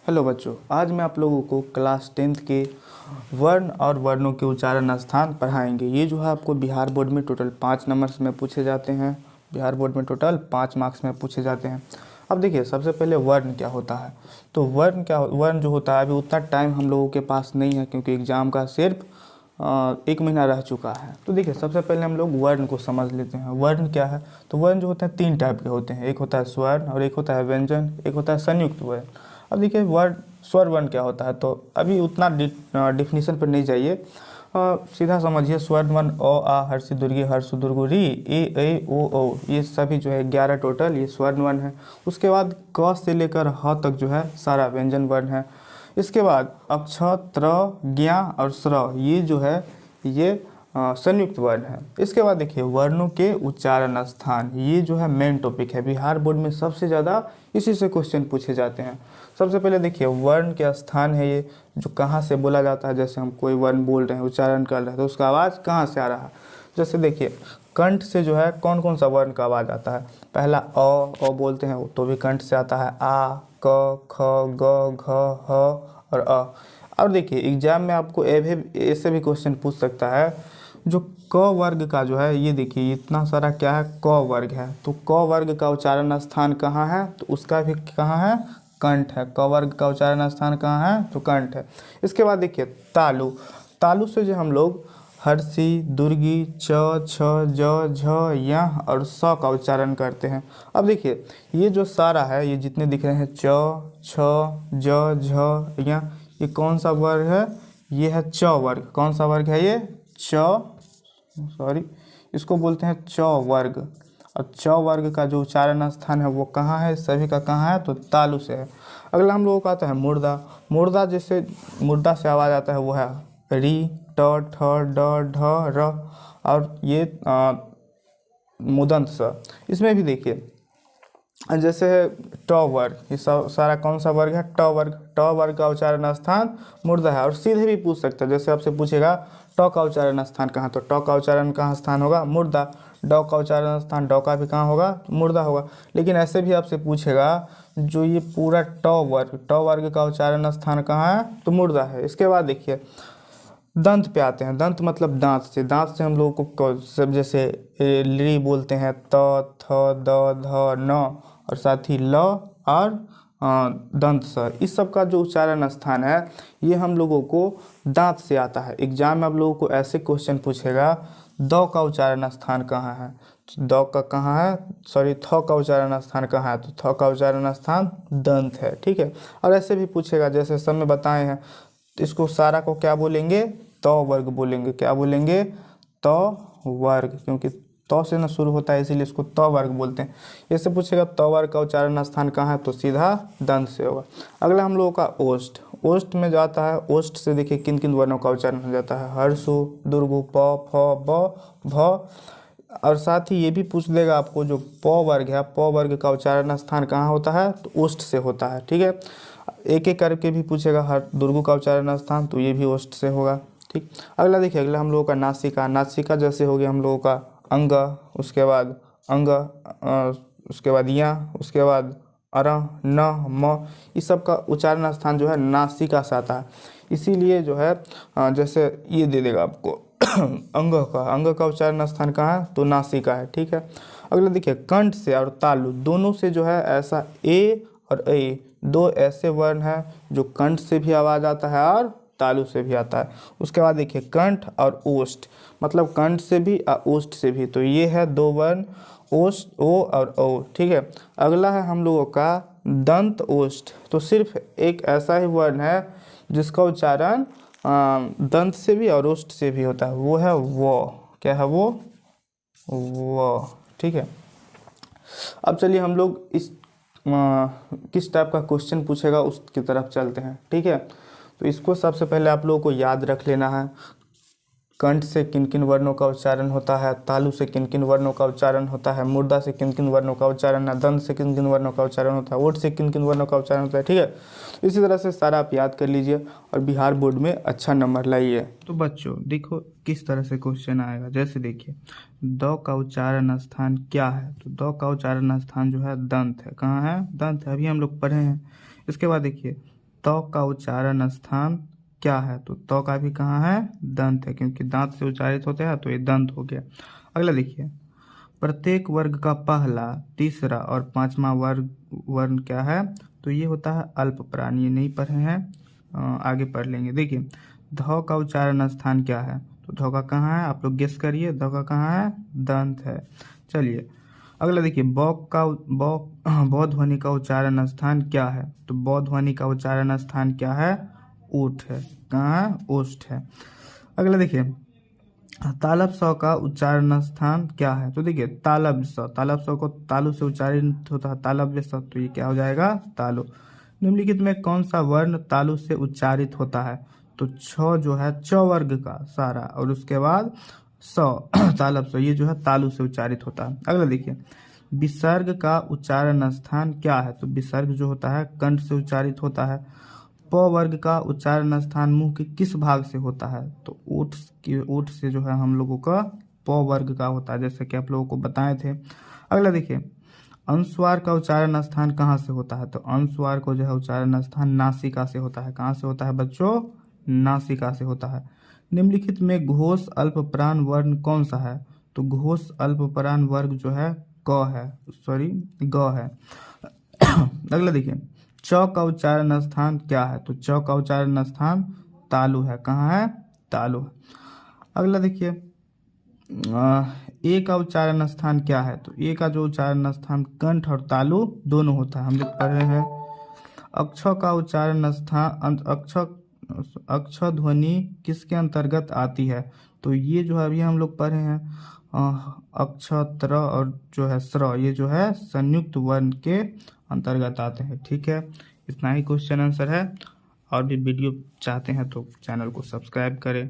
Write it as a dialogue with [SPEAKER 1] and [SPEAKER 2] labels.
[SPEAKER 1] Hello बच्चों, आज मैं आप लोगों को क्लास 10th के वर्ण और वर्णों के उच्चारण स्थान पढ़ाएंगे। ये जो है आपको बिहार बोर्ड में टोटल 5 नंबर्स में पूछे जाते हैं। बिहार बोर्ड में टोटल 5 मार्क्स में पूछे जाते हैं। अब देखिए, सबसे पहले वर्ण क्या होता है। तो वर्ण जो होता है, अभी उतना टाइम हम लोगों के पास नहीं है क्योंकि एग्ज़ाम का सिर्फ 1 महीना रह चुका है। तो देखिए, सबसे पहले हम लोग वर्ण को समझ लेते हैं। वर्ण क्या है? तो वर्ण जो होते हैं 3 टाइप के होते हैं। एक होता है स्वर्ण और एक होता है व्यंजन, एक होता है संयुक्त वर्ण। अब देखिए, स्वर वर्ण क्या होता है, तो अभी उतना डिफिनीशन पर नहीं जाइए। सीधा समझिए, स्वर वर्ण अ आ हर्षि दुर्गे हर्षु दुर्गु री ए ओ ये सभी जो है 11 टोटल ये स्वर्ण वर्ण है। उसके बाद क से लेकर ह तक जो है सारा व्यंजन वर्ण है। इसके बाद अक्ष त्र ज्ञा और स्र ये जो है ये संयुक्त वर्ण है। इसके बाद देखिए, वर्णों के उच्चारण स्थान, ये जो है मेन टॉपिक है। बिहार बोर्ड में सबसे ज़्यादा इसी से क्वेश्चन पूछे जाते हैं। सबसे पहले देखिए, वर्ण के स्थान है ये जो कहाँ से बोला जाता है। जैसे हम कोई वर्ण बोल रहे हैं, उच्चारण कर रहे हैं, तो उसका आवाज़ कहाँ से आ रहा है। जैसे देखिए, कंठ से जो है कौन कौन सा वर्ण का आवाज़ आता है। पहला अ बोलते हैं, तो भी कंठ से आता है। आ क ख ग घ ह और अ। और देखिए, एग्जाम में आपको ऐसे भी क्वेश्चन पूछ सकता है। जो क वर्ग का जो है, ये देखिए इतना सारा क्या है, क वर्ग है। तो क वर्ग का उच्चारण स्थान कहाँ है, तो उसका भी कहाँ है, कंठ है। क वर्ग का उच्चारण स्थान कहाँ है, तो कंठ है। इसके बाद देखिए, तालु। तालु से जो हम लोग हर्षि दुर्गी च छ ज झ यह और स का उच्चारण करते हैं। अब देखिए, ये जो सारा है, ये जितने दिख रहे हैं च छ ज झ यह, ये कौन सा वर्ग है, ये है च वर्ग। कौन सा वर्ग है ये, इसको बोलते हैं च वर्ग। और च वर्ग का जो उच्चारण स्थान है वो कहाँ है, सभी का कहाँ है, तो तालु से है। अगला हम लोगों का आता है मुर्दा। मुर्दा जैसे मुर्दा से आवाज़ आता है वो है री ट ठ ड ढ र। और ये मुदंत स। इसमें भी देखिए, जैसे है ट वर्ग, ये सारा कौन सा वर्ग है, ट वर्ग। ट वर्ग का उच्चारण स्थान मुर्दा है। और सीधे भी पूछ सकता है, जैसे आपसे पूछेगा ट का उच्चारण स्थान कहाँ, तो ट का उच्चारण कहाँ स्थान होगा, मुर्दा। ड का उच्चारण स्थान ड का भी कहाँ होगा, मुर्दा होगा। लेकिन ऐसे भी आपसे पूछेगा, जो ये पूरा ट वर्ग का उच्चारण स्थान कहाँ है, तो मुर्दा है। इसके बाद देखिए, दंत पे आते हैं। दंत मतलब दांत से हम लोगों को सब जैसे ली बोलते हैं, त थ द ध न, और साथ ही ल और दंत स। इस सब का जो उच्चारण स्थान है, ये हम लोगों को दांत से आता है। एग्जाम में आप लोगों को ऐसे क्वेश्चन पूछेगा, द का उच्चारण स्थान कहाँ है, द का कहाँ है, थ का उच्चारण स्थान कहाँ है, तो थ का उच्चारण स्थान दंत है। ठीक है। और ऐसे भी पूछेगा, जैसे सब में बताए हैं, तो इसको सारा को क्या बोलेंगे, त वर्ग बोलेंगे। क्या बोलेंगे, त वर्ग, क्योंकि त से ना शुरू होता है, इसीलिए इसको त वर्ग बोलते हैं। ऐसे पूछेगा त वर्ग का उच्चारण स्थान कहाँ है, तो सीधा दंत से होगा। अगला हम लोगों का ओष्ठ। ओष्ठ में जाता है, ओष्ठ से देखिए किन किन वर्णों का उच्चारण हो जाता है, हर्षु दुर्गु प फ ब भ। और साथ ही ये भी पूछ देगा आपको, जो प वर्ग है, प वर्ग का उच्चारण स्थान कहाँ होता है, तो ओष्ठ से होता है। ठीक है। एक एक करके भी पूछेगा, हर दुर्गु का उच्चारण स्थान, तो ये भी ओष्ठ से होगा। ठीक। अगला देखिए, अगला हम लोगों का नासिका। नासिका जैसे हो गया हम लोगों का अंग, उसके बाद अंग, उसके बाद या, उसके बाद अर न म, इस सब का उच्चारण स्थान जो है नासिका से आता है। इसीलिए जो है जैसे ये दे देगा आपको अंग का उच्चारण स्थान कहाँ है, तो नासिका है। ठीक है। अगला देखिए, कंठ से और तालु दोनों से जो है ऐसा ए और ए, दो ऐसे वर्ण हैं जो कंठ से भी आवाज़ आता है और तालु से भी आता है। उसके बाद देखिए, कंठ और ओष्ठ, मतलब कंठ से भी और ओष्ठ से भी, तो ये है दो वर्ण, ओष्ठ ओ और ओ। ठीक है। अगला है हम लोगों का दंत ओष्ठ। तो सिर्फ एक ऐसा ही वर्ण है जिसका उच्चारण दंत से भी और ओष्ठ से भी होता है, वो है वो। क्या है वो। ठीक है। अब चलिए हम लोग इस किस टाइप का क्वेश्चन पूछेगा उसकी तरफ चलते हैं। ठीक है। तो इसको सबसे पहले आप लोगों को याद रख लेना है। कंठ से किन किन वर्णों का उच्चारण होता है, तालु से किन किन वर्णों का उच्चारण होता है, मुर्दा से किन किन वर्णों का उच्चारण है, दंत से किन किन वर्णों का उच्चारण होता है, ओठ से किन किन वर्णों का उच्चारण होता है। ठीक है। तो इसी तरह से सारा आप याद कर लीजिए और बिहार बोर्ड में अच्छा नंबर लाइए। तो बच्चों देखो किस तरह से क्वेश्चन आएगा। जैसे देखिए, द का उच्चारण स्थान क्या है, तो द का उच्चारण स्थान जो है दंत है। कहाँ है, दंत है, अभी हम लोग पढ़े हैं। इसके बाद देखिए, तो का उच्चारण स्थान क्या है? तो तो का भी कहाँ है? दंत है, क्योंकि दांत से उच्चारित होते हैं तो ये दंत हो गया। अगला देखिए, प्रत्येक वर्ग का पहला, तीसरा और पांचवा वर्ण क्या है? तो ये होता है अल्प प्राण। ये नहीं पढ़े हैं, आगे पढ़ लेंगे। देखिए, ध का उच्चारण स्थान क्या है? तो ध का कहाँ है? आप लोग गेस करिए, ध का कहाँ है? दंत है। चलिए अगला देखिए, ब ध्वनि का उच्चारण स्थान क्या है? तो ब ध्वनि का उच्चारण स्थान क्या है? ओठ है। कहाँ है? ओष्ठ है। अगला देखिए, तालब स का उच्चारण स्थान क्या है? तो देखिए, तालब स को तालु से उच्चारित होता है, तालब स, तो ये क्या हो जाएगा? तालु। निम्नलिखित में कौन सा वर्ण तालु से उच्चारित होता है? तो छ जो है च वर्ग का सारा, और उसके बाद स तालब स, ये जो है तालु से उच्चारित होता है। अगला देखिए, विसर्ग का उच्चारण स्थान क्या है? तो विसर्ग जो होता है कंठ से उच्चारित होता है। प वर्ग का उच्चारण स्थान मुंह के किस भाग से होता है? तो ओठ से जो है हम लोगों का प वर्ग का होता है, जैसे कि आप लोगों को बताए थे। अगला देखिए, अनुस्वार का उच्चारण स्थान कहाँ से होता है? तो अनुस्वार को जो है उच्चारण स्थान नासिका से होता है। कहाँ से होता है बच्चों? नासिका से होता है। निम्नलिखित में घोष अल्प प्राण वर्ण कौन सा है? तो घोष अल्प प्राण वर्ग जो है ग है। अगला देखिए, च का उच्चारण स्थान क्या है? तो च का उच्चारण स्थान तालु है। कहाँ है? तालु है। अगला देखिए, ए का उच्चारण स्थान क्या है? तो ए का जो उच्चारण स्थान कंठ और तालु दोनों होता है, हम लोग पढ़ रहे हैं। अक्ष का उच्चारण स्थान, अक्ष ध्वनि किसके अंतर्गत आती है? तो ये जो है अभी हम लोग पढ़े हैं, अक्ष, त्र और जो है स्र, ये जो है संयुक्त वर्ण के अंतर्गत आते हैं। ठीक है, इतना ही क्वेश्चन आंसर है। और भी वीडियो चाहते हैं तो चैनल को सब्सक्राइब करें।